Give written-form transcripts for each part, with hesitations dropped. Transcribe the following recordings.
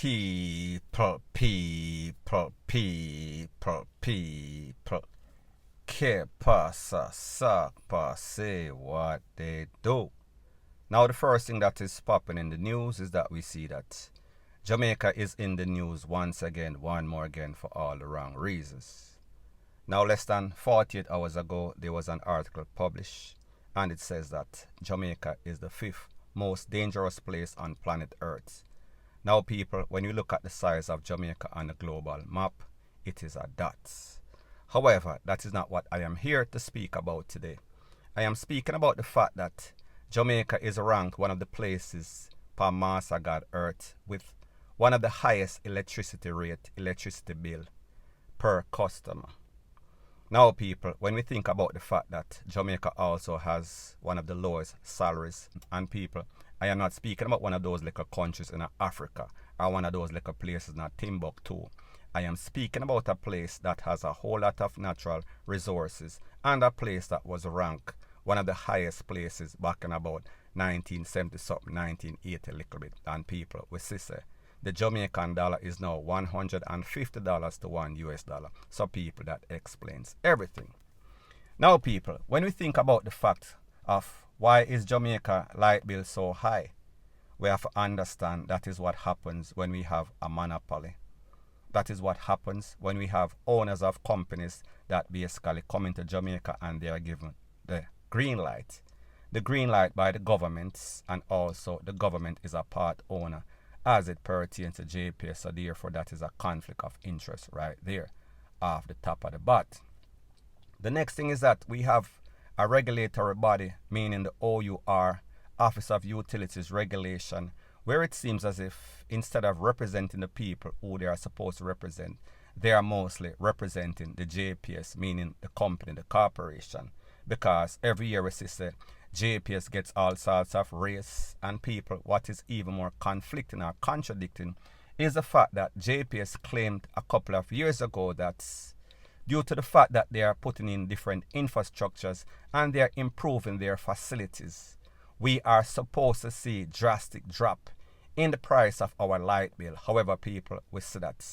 People. Que pasa, sakpa, say what they do. Now the first thing that is popping in the news is that we see that Jamaica is in the news once again, one more again, for all the wrong reasons. Now less than 48 hours ago, there was an article published, and it says that Jamaica is the 5th most dangerous place on planet Earth. Now people, when you look at the size of Jamaica on the global map, it is a dot. However, that is not what I am here to speak about today. I am speaking about the fact that Jamaica is ranked one of the places per mass of God Earth with one of the highest electricity bill per customer. Now people, when we think about the fact that Jamaica also has one of the lowest salaries, and people, I am not speaking about one of those little countries in Africa or one of those little places in Timbuktu. I am speaking about a place that has a whole lot of natural resources and a place that was ranked one of the highest places back in about 1970 something, 1980 a little bit. And people, we see the Jamaican dollar is now $150 to $1. So people, that explains everything. Now people, when we think about the fact of why is Jamaica light bill so high, we have to understand that is what happens when we have a monopoly. That is what happens when we have owners of companies that basically come into Jamaica and they are given the green light. The green light by the governments, and also the government is a part owner as it pertains to JPS. So therefore that is a conflict of interest right there off the top of the bat. The next thing is that we have a regulatory body, meaning the OUR, Office of Utilities Regulation, where it seems as if instead of representing the people who they are supposed to represent, they are mostly representing the JPS, meaning the company, the corporation. Because every year we see JPS gets all sorts of race, and people, what is even more conflicting or contradicting is the fact that JPS claimed a couple of years ago that due to the fact that they are putting in different infrastructures and they are improving their facilities, we are supposed to see drastic drop in the price of our light bill. However, people, we see that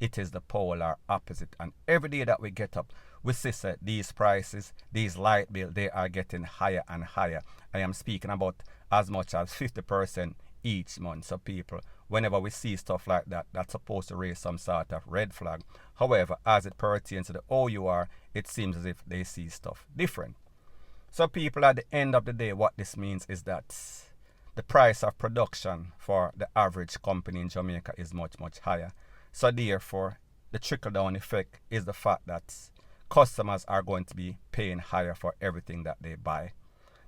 it is the polar opposite. And every day that we get up, we see these prices, these light bill, they are getting higher and higher. I am speaking about as much as 50% each month. So people, whenever we see stuff like that, that's supposed to raise some sort of red flag. However, as it pertains to the OUR, it seems as if they see stuff different. So people, at the end of the day, what this means is that the price of production for the average company in Jamaica is much, much higher. So therefore, the trickle-down effect is the fact that customers are going to be paying higher for everything that they buy.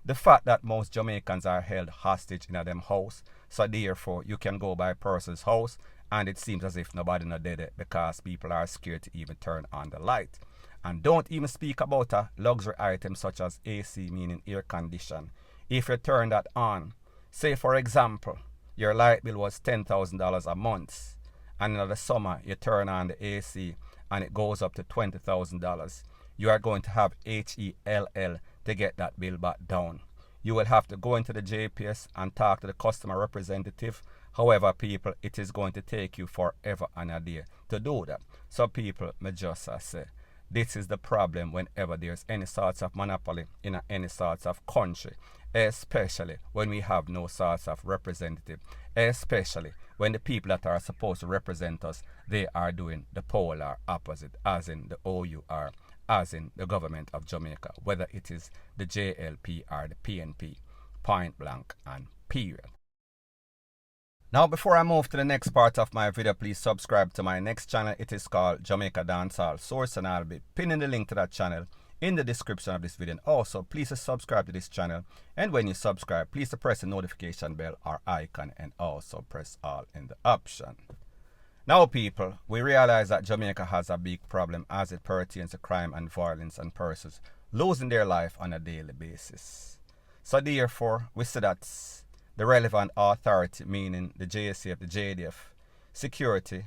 The fact that most Jamaicans are held hostage in them house, so therefore you can go by a person's house and it seems as if nobody not did it because people are scared to even turn on the light. And don't even speak about a luxury item such as AC, meaning air condition. If you turn that on, say for example, your light bill was $10,000 a month, and in the summer you turn on the AC and it goes up to $20,000, you are going to have HELL to get that bill back down. You will have to go into the JPS and talk to the customer representative. However, people, it is going to take you forever and a day to do that. So people, me just say, this is the problem whenever there's any sorts of monopoly in any sorts of country, especially when we have no sorts of representative, especially when the people that are supposed to represent us, they are doing the polar opposite, as in the OUR, as in the government of Jamaica, whether it is the JLP or the PNP, point blank and period. Now before I move to the next part of my video, please subscribe to my next channel. It is called Jamaica Dancehall Source, and I'll be pinning the link to that channel in the description of this video. And also, please subscribe to this channel, and when you subscribe, please press the notification bell or icon, and also press all in the option. Now people, we realize that Jamaica has a big problem as it pertains to crime and violence and persons losing their life on a daily basis. So therefore, we see that the relevant authority, meaning the JSF, the JDF, security,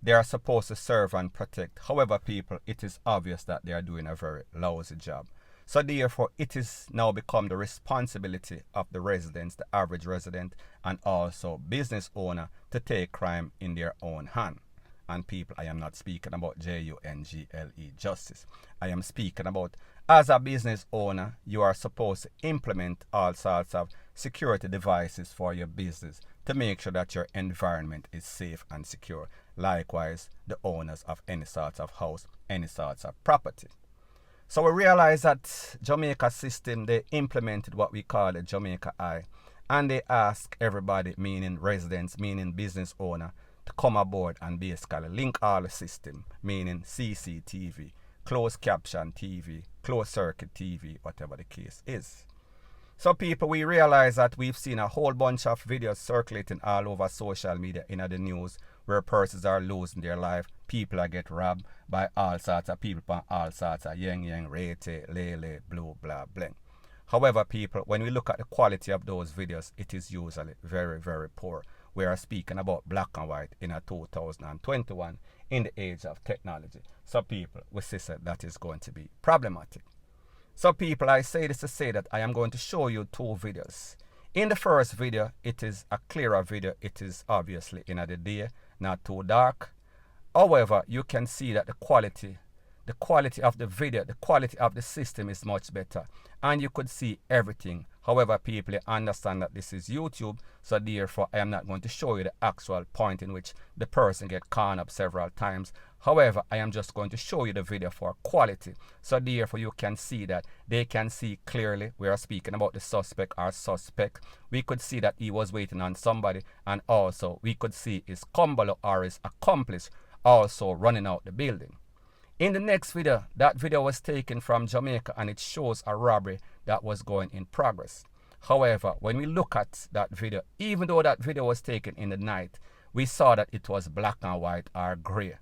they are supposed to serve and protect. However, people, it is obvious that they are doing a very lousy job. So therefore, it is now become the responsibility of the residents, the average resident, and also business owner to take crime in their own hand. And people, I am not speaking about JUNGLE, justice. I am speaking about, as a business owner, you are supposed to implement all sorts of security devices for your business to make sure that your environment is safe and secure. Likewise, the owners of any sorts of house, any sorts of property. So we realize that Jamaica system, they implemented what we call the Jamaica Eye, and they ask everybody, meaning residents, meaning business owner, to come aboard and basically link all the system, meaning CCTV, closed caption TV, closed circuit TV, whatever the case is. So people, we realize that we've seen a whole bunch of videos circulating all over social media in the news where persons are losing their life, people are get robbed by all sorts of people from all sorts of yang, rete, lele, blue, blah, bling. However, people, when we look at the quality of those videos, it is usually very, very poor. We are speaking about black and white in a 2021 in the age of technology. So people, we see that is going to be problematic. So people, I say this to say that I am going to show you two videos. In the first video, it is a clearer video. It is obviously in the day, not too dark. However, you can see that the quality of the video, the quality of the system is much better. And you could see everything. However, people understand that this is YouTube, so therefore I am not going to show you the actual point in which the person get caught up several times. However, I am just going to show you the video for quality. So therefore you can see that they can see clearly. We are speaking about the suspect or suspect. We could see that he was waiting on somebody, and also we could see his cumbalo or his accomplice also running out the building. In the next video, that video was taken from Jamaica and it shows a robbery that was going in progress. However, when we look at that video, even though that video was taken in the night, we saw that it was black and white or gray.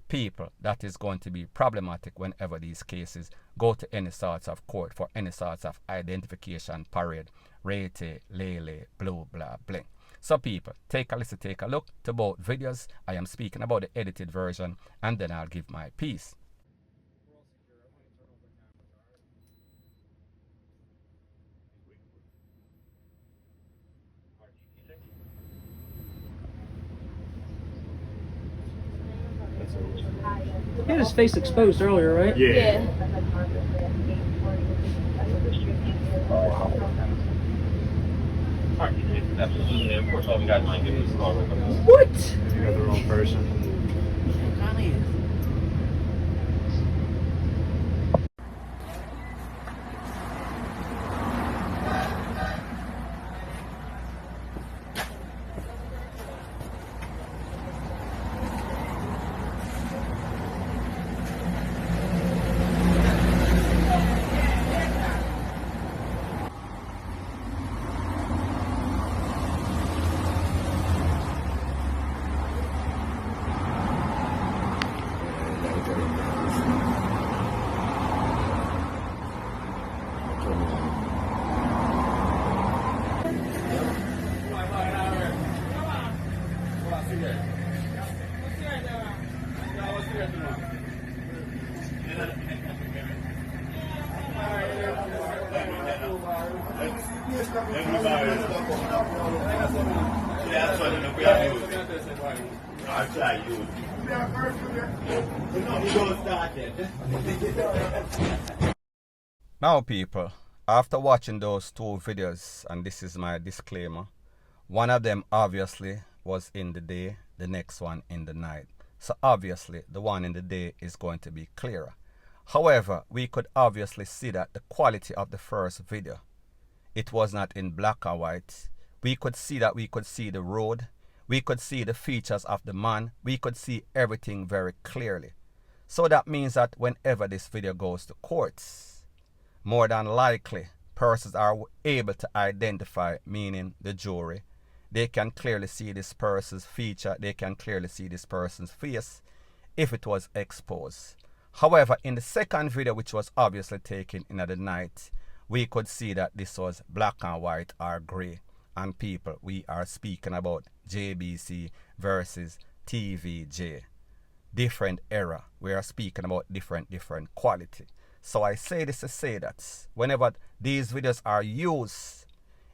People, that is going to be problematic whenever these cases go to any sorts of court for any sorts of identification parade, rete, lele, blue, blah, bling. So people, take a listen, take a look to both videos. I am speaking about the edited version, and then I'll give my piece. He had his face exposed earlier, right? Yeah. Absolutely. Of course, all we got to give this call. What? You got the wrong person. Now people, after watching those two videos, and this is my disclaimer, one of them obviously was in the day, the next one in the night. So obviously the one in the day is going to be clearer. However, we could obviously see that the quality of the first video, it was not in black and white. We could see that we could see the road, we could see the features of the man, we could see everything very clearly. So that means that whenever this video goes to courts, more than likely persons are able to identify, meaning the jury. They can clearly see this person's feature, they can clearly see this person's face if it was exposed. However, in the second video, which was obviously taken in the night, we could see that this was black and white or gray. And people, we are speaking about JBC versus TVJ. Different era. We are speaking about different quality. So I say this to say that whenever these videos are used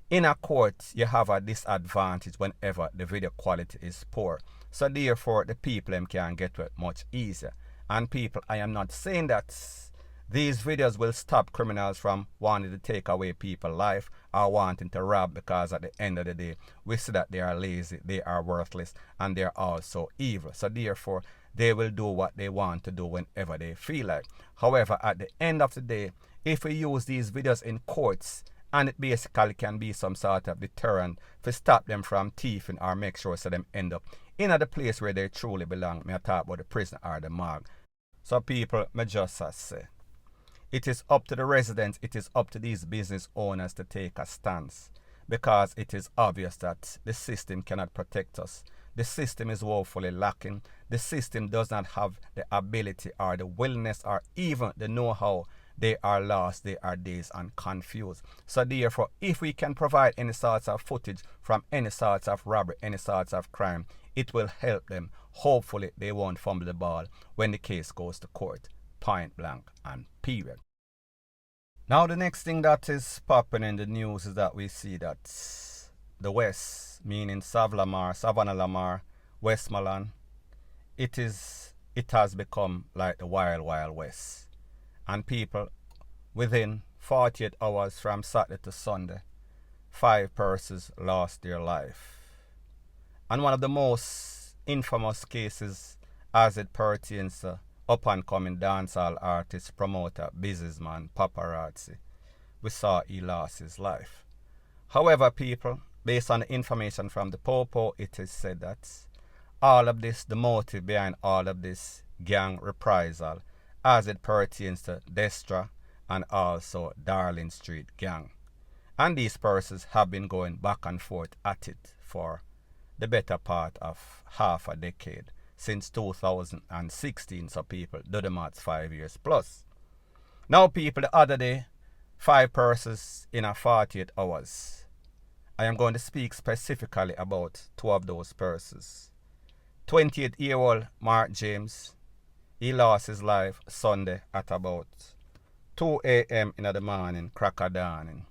in a court, you have a disadvantage whenever the video quality is poor. So therefore, the people can get to it much easier. And people, I am not saying that these videos will stop criminals from wanting to take away people's life or wanting to rob, because at the end of the day, we see that they are lazy, they are worthless, and they are also evil. So therefore, they will do what they want to do whenever they feel like. However, at the end of the day, if we use these videos in courts, and it basically can be some sort of deterrent to stop them from thieving or make sure so them end up in the place where they truly belong. May I talk about the prison or the morgue. So people, me just say, it is up to the residents, it is up to these business owners to take a stance, because it is obvious that the system cannot protect us. The system is woefully lacking. The system does not have the ability or the willingness or even the know-how. They are lost, they are dazed and confused. So therefore, if we can provide any sorts of footage from any sorts of robbery, any sorts of crime, it will help them. Hopefully, they won't fumble the ball when the case goes to court. Point blank and period. Now the next thing that is popping in the news is that we see that the West, meaning Savannah Lamar, Westmoreland, it has become like the wild, wild West. And people, within 48 hours from Saturday to Sunday, 5 persons lost their life. And one of the most infamous cases as it pertains to up-and-coming dancehall artist, promoter, businessman, paparazzi, we saw he lost his life. However, people, based on the information from the Popo, it is said that all of this, the motive behind all of this gang reprisal, as it pertains to DESTA and also Darling Street gang. And these persons have been going back and forth at it for the better part of half a decade, since 2016, so people, do the maths, 5 years plus. Now people, the other day, 5 persons in a 48 hours. I am going to speak specifically about 2 of those persons. 28-year-old Mark James, he lost his life Sunday at about 2 a.m. in the morning, crack of dawning.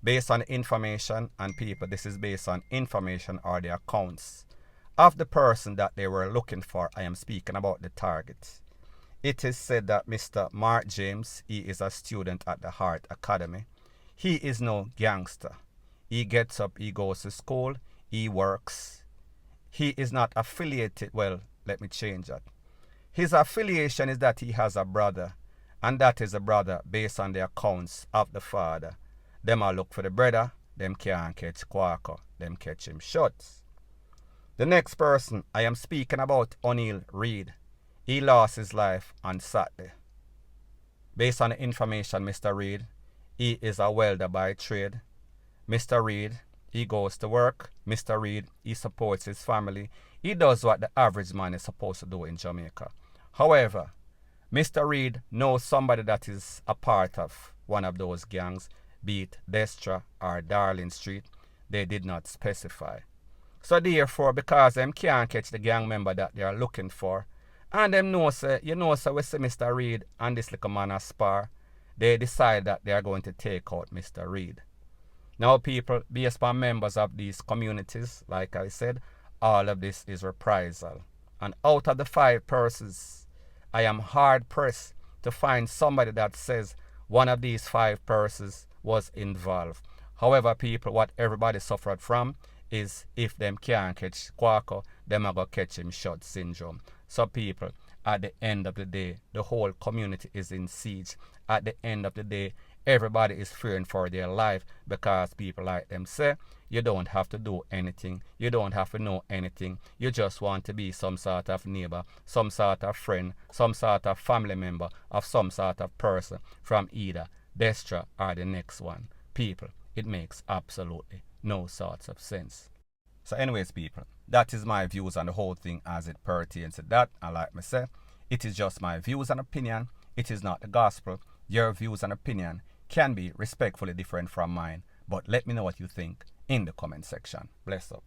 Based on information, and people, this is based on information or the accounts of the person that they were looking for. I am speaking about the target. It is said that Mr. Mark James, he is a student at the Heart Academy. He is no gangster. He gets up, he goes to school, he works. He is not affiliated. Well, let me change that. His affiliation is that he has a brother, and that is a brother based on the accounts of the father. Them a look for the brother, them can't catch Quacker, them catch him shots. The next person, I am speaking about O'Neal Reed. He lost his life on Saturday. Based on the information, Mr. Reed, he is a welder by trade. Mr. Reed, he goes to work. Mr. Reed, he supports his family. He does what the average man is supposed to do in Jamaica. However, Mr. Reed knows somebody that is a part of one of those gangs, be it DESTA or Darling Street. They did not specify. So therefore, because them can't catch the gang member that they are looking for, and them know, say, we see Mr. Reed and this little man a spar, they decide that they are going to take out Mr. Reed. Now people, based upon members of these communities, like I said, all of this is reprisal. And out of the 5 persons, I am hard pressed to find somebody that says one of these 5 persons was involved. However, people, what everybody suffered from is if them can't catch Quacker, them are going to catch him shot syndrome. So people, at the end of the day, the whole community is in siege. At the end of the day, everybody is fearing for their life, because people like them say, you don't have to do anything. You don't have to know anything. You just want to be some sort of neighbor, some sort of friend, some sort of family member of some sort of person from either DESTA or the next one. People, it makes absolutely no sorts of sense. So anyways, people, that is my views on the whole thing as it pertains to that. And like I said, it is just my views and opinion. It is not the gospel. Your views and opinion can be respectfully different from mine. But let me know what you think in the comment section. Bless up.